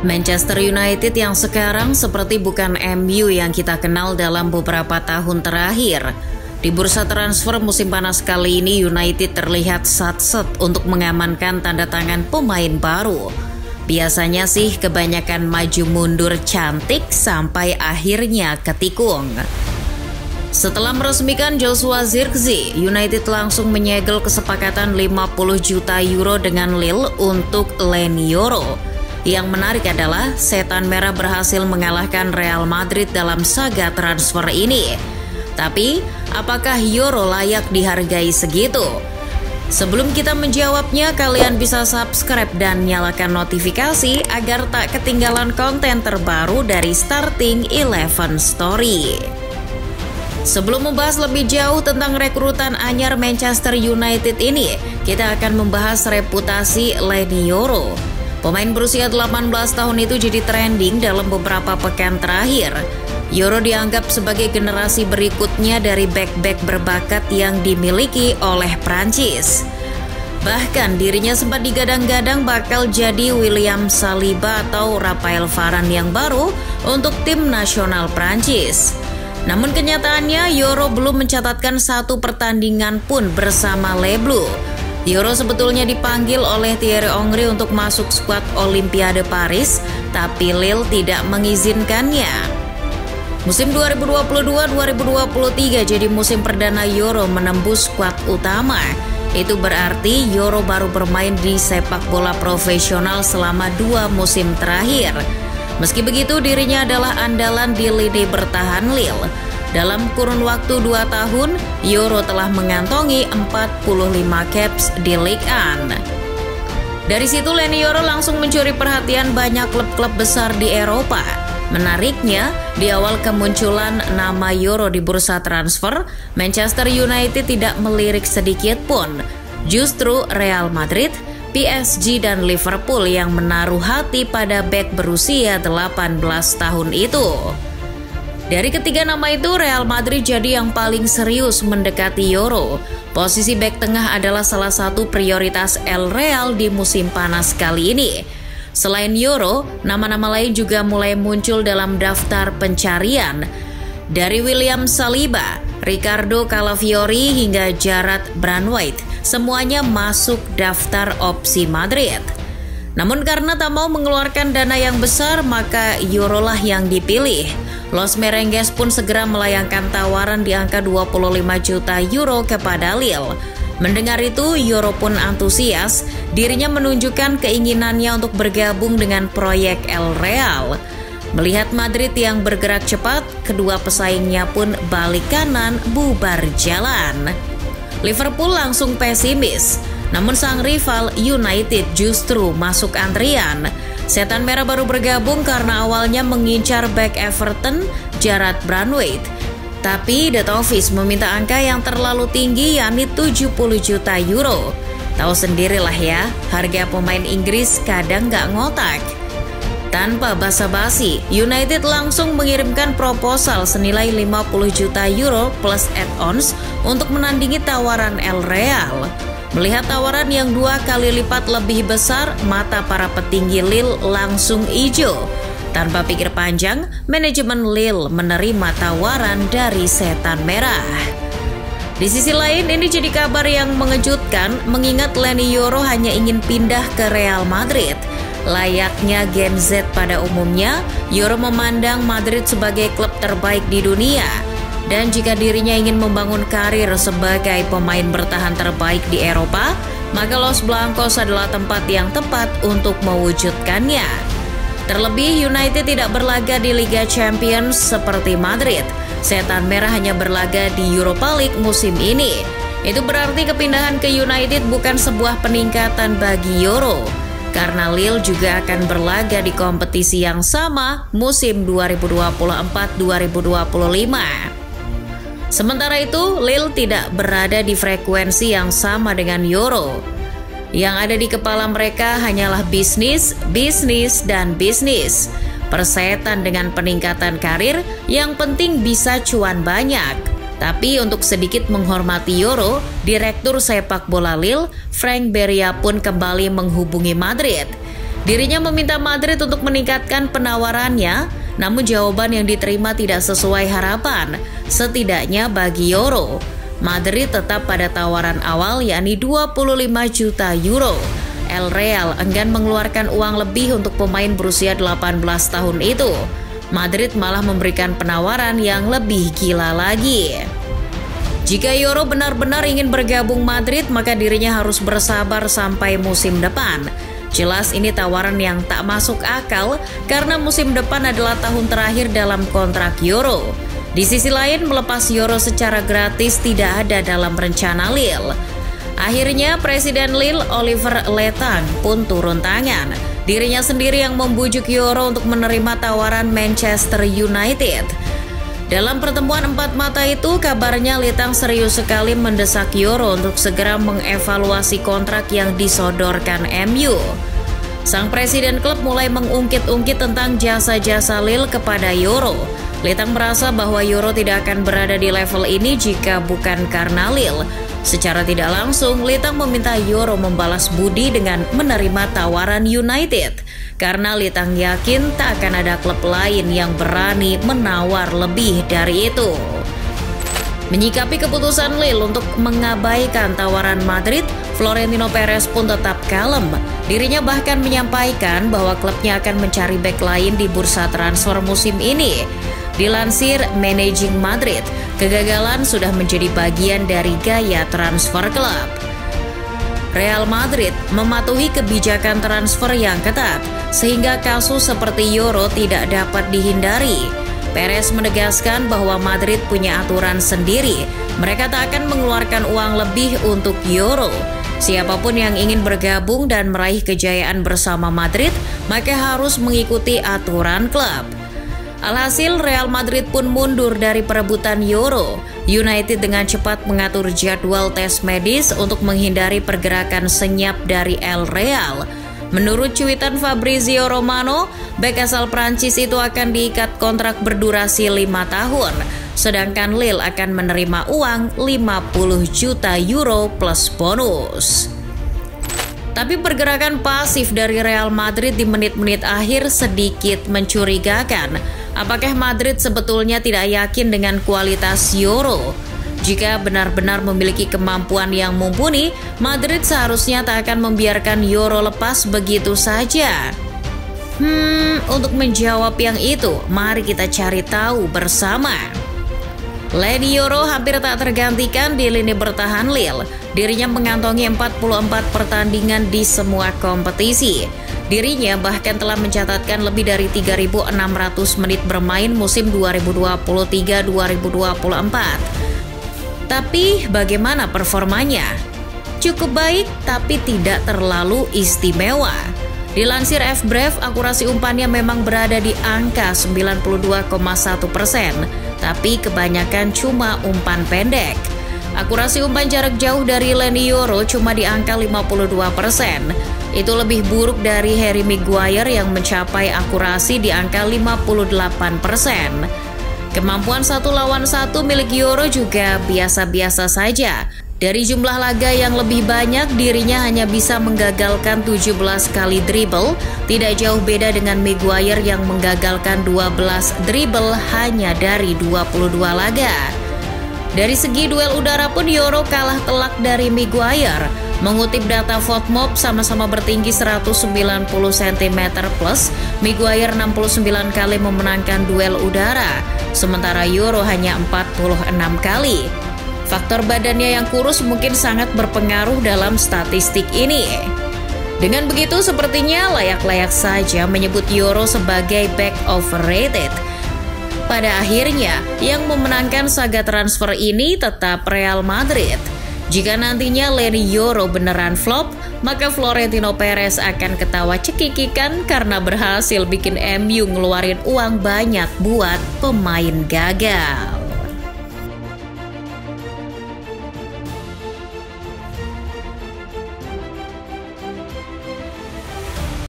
Manchester United yang sekarang seperti bukan MU yang kita kenal dalam beberapa tahun terakhir. Di bursa transfer musim panas kali ini, United terlihat satset untuk mengamankan tanda tangan pemain baru. Biasanya sih kebanyakan maju mundur cantik sampai akhirnya ketikung. Setelah meresmikan Joshua Zirkzee, United langsung menyegel kesepakatan 50 juta euro dengan Lille untuk Leny Yoro. Yang menarik adalah Setan Merah berhasil mengalahkan Real Madrid dalam saga transfer ini. Tapi, apakah Yoro layak dihargai segitu? Sebelum kita menjawabnya, kalian bisa subscribe dan nyalakan notifikasi agar tak ketinggalan konten terbaru dari Starting 11 Story. Sebelum membahas lebih jauh tentang rekrutan anyar Manchester United ini, kita akan membahas reputasi Leny Yoro. Pemain berusia 18 tahun itu jadi trending dalam beberapa pekan terakhir. Yoro dianggap sebagai generasi berikutnya dari bek-bek berbakat yang dimiliki oleh Prancis. Bahkan dirinya sempat digadang-gadang bakal jadi William Saliba atau Raphael Varane yang baru untuk tim nasional Prancis. Namun kenyataannya Yoro belum mencatatkan satu pertandingan pun bersama Les Bleus. Yoro sebetulnya dipanggil oleh Thierry Henry untuk masuk skuad Olimpiade Paris, tapi Lille tidak mengizinkannya. Musim 2022-2023 jadi musim perdana Yoro menembus skuad utama. Itu berarti Yoro baru bermain di sepak bola profesional selama 2 musim terakhir. Meski begitu, dirinya adalah andalan di lini bertahan Lille. Dalam kurun waktu 2 tahun, Yoro telah mengantongi 45 caps di Ligue 1. Dari situ Leny Yoro langsung mencuri perhatian banyak klub-klub besar di Eropa. Menariknya, di awal kemunculan nama Yoro di bursa transfer, Manchester United tidak melirik sedikit pun. Justru Real Madrid, PSG dan Liverpool yang menaruh hati pada bek berusia 18 tahun itu. Dari ketiga nama itu, Real Madrid jadi yang paling serius mendekati Yoro. Posisi bek tengah adalah salah satu prioritas El Real di musim panas kali ini. Selain Yoro, nama-nama lain juga mulai muncul dalam daftar pencarian. Dari William Saliba, Ricardo Calafiori hingga Jarrad Branwaite, semuanya masuk daftar opsi Madrid. Namun karena tak mau mengeluarkan dana yang besar, maka Yoro lah yang dipilih. Los Merengues pun segera melayangkan tawaran di angka 25 juta euro kepada Lille. Mendengar itu, Yoro pun antusias. Dirinya menunjukkan keinginannya untuk bergabung dengan proyek El Real. Melihat Madrid yang bergerak cepat, kedua pesaingnya pun balik kanan bubar jalan. Liverpool langsung pesimis. Namun sang rival United justru masuk antrian. Setan Merah baru bergabung karena awalnya mengincar back Everton, Jarrad Branwaite. Tapi The Toffees meminta angka yang terlalu tinggi, yakni 70 juta euro. Tahu sendirilah ya, harga pemain Inggris kadang nggak ngotak. Tanpa basa-basi, United langsung mengirimkan proposal senilai 50 juta euro plus add-ons untuk menandingi tawaran El Real. Melihat tawaran yang 2 kali lipat lebih besar, mata para petinggi Lille langsung hijau. Tanpa pikir panjang, manajemen Lille menerima tawaran dari Setan Merah. Di sisi lain, ini jadi kabar yang mengejutkan mengingat Leny Yoro hanya ingin pindah ke Real Madrid. Layaknya Gen Z pada umumnya, Yoro memandang Madrid sebagai klub terbaik di dunia. Dan jika dirinya ingin membangun karir sebagai pemain bertahan terbaik di Eropa, maka Los Blancos adalah tempat yang tepat untuk mewujudkannya. Terlebih, United tidak berlaga di Liga Champions seperti Madrid. Setan Merah hanya berlaga di Europa League musim ini. Itu berarti kepindahan ke United bukan sebuah peningkatan bagi Yoro, karena Lille juga akan berlaga di kompetisi yang sama musim 2024-2025. Sementara itu, Lille tidak berada di frekuensi yang sama dengan Yoro. Yang ada di kepala mereka hanyalah bisnis, bisnis, dan bisnis. Persetan dengan peningkatan karir, yang penting bisa cuan banyak. Tapi untuk sedikit menghormati Euro, Direktur Sepak Bola Lille, Frank Beria pun kembali menghubungi Madrid. Dirinya meminta Madrid untuk meningkatkan penawarannya, namun jawaban yang diterima tidak sesuai harapan, setidaknya bagi Euro. Madrid tetap pada tawaran awal yakni 25 juta euro. El Real enggan mengeluarkan uang lebih untuk pemain berusia 18 tahun itu. Madrid malah memberikan penawaran yang lebih gila lagi. Jika Euro benar-benar ingin bergabung Madrid, maka dirinya harus bersabar sampai musim depan. Jelas ini tawaran yang tak masuk akal karena musim depan adalah tahun terakhir dalam kontrak Euro. Di sisi lain, melepas Euro secara gratis tidak ada dalam rencana Lille. Akhirnya, Presiden Lille Oliver Letang pun turun tangan. Dirinya sendiri yang membujuk Euro untuk menerima tawaran Manchester United. Dalam pertemuan empat mata itu, kabarnya Letang serius sekali mendesak Euro untuk segera mengevaluasi kontrak yang disodorkan MU. Sang presiden klub mulai mengungkit-ungkit tentang jasa-jasa Lille kepada Euro. Letang merasa bahwa Euro tidak akan berada di level ini jika bukan karena Lille. Secara tidak langsung, Letang meminta Euro membalas budi dengan menerima tawaran United. Karena Letang yakin tak akan ada klub lain yang berani menawar lebih dari itu. Menyikapi keputusan Lille untuk mengabaikan tawaran Madrid, Florentino Perez pun tetap kalem. Dirinya bahkan menyampaikan bahwa klubnya akan mencari bek lain di bursa transfer musim ini. Dilansir Managing Madrid, kegagalan sudah menjadi bagian dari gaya transfer klub. Real Madrid mematuhi kebijakan transfer yang ketat, sehingga kasus seperti Euro tidak dapat dihindari. Perez menegaskan bahwa Madrid punya aturan sendiri. Mereka tak akan mengeluarkan uang lebih untuk Euro. Siapapun yang ingin bergabung dan meraih kejayaan bersama Madrid, maka harus mengikuti aturan klub. Alhasil, Real Madrid pun mundur dari perebutan Euro. United dengan cepat mengatur jadwal tes medis untuk menghindari pergerakan senyap dari El Real. Menurut cuitan Fabrizio Romano, bek asal Prancis itu akan diikat kontrak berdurasi 5 tahun, sedangkan Lille akan menerima uang 50 juta euro plus bonus. Tapi pergerakan pasif dari Real Madrid di menit-menit akhir sedikit mencurigakan. Apakah Madrid sebetulnya tidak yakin dengan kualitas Euro? Jika benar-benar memiliki kemampuan yang mumpuni, Madrid seharusnya tak akan membiarkan Euro lepas begitu saja. Untuk menjawab yang itu, mari kita cari tahu bersama. Leni Euro hampir tak tergantikan di lini bertahan Lille. Dirinya mengantongi 44 pertandingan di semua kompetisi. Dirinya bahkan telah mencatatkan lebih dari 3.600 menit bermain musim 2023-2024. Tapi bagaimana performanya? Cukup baik tapi tidak terlalu istimewa. Dilansir Fbref, akurasi umpannya memang berada di angka 92,1%, tapi kebanyakan cuma umpan pendek. Akurasi umpan jarak jauh dari Leny Yoro cuma di angka 52%. Itu lebih buruk dari Harry Maguire yang mencapai akurasi di angka 58%. Kemampuan 1 lawan 1 milik Yoro juga biasa-biasa saja. Dari jumlah laga yang lebih banyak, dirinya hanya bisa menggagalkan 17 kali dribble, tidak jauh beda dengan Maguire yang menggagalkan 12 dribble hanya dari 22 laga. Dari segi duel udara pun Yoro kalah telak dari Maguire. Mengutip data FOTMOB, sama-sama bertinggi 190 cm plus, Maguire 69 kali memenangkan duel udara, sementara Yoro hanya 46 kali. Faktor badannya yang kurus mungkin sangat berpengaruh dalam statistik ini. Dengan begitu, sepertinya layak-layak saja menyebut Yoro sebagai back overrated. Pada akhirnya, yang memenangkan saga transfer ini tetap Real Madrid. Jika nantinya Leny Yoro beneran flop, maka Florentino Perez akan ketawa cekikikan karena berhasil bikin MU ngeluarin uang banyak buat pemain gagal.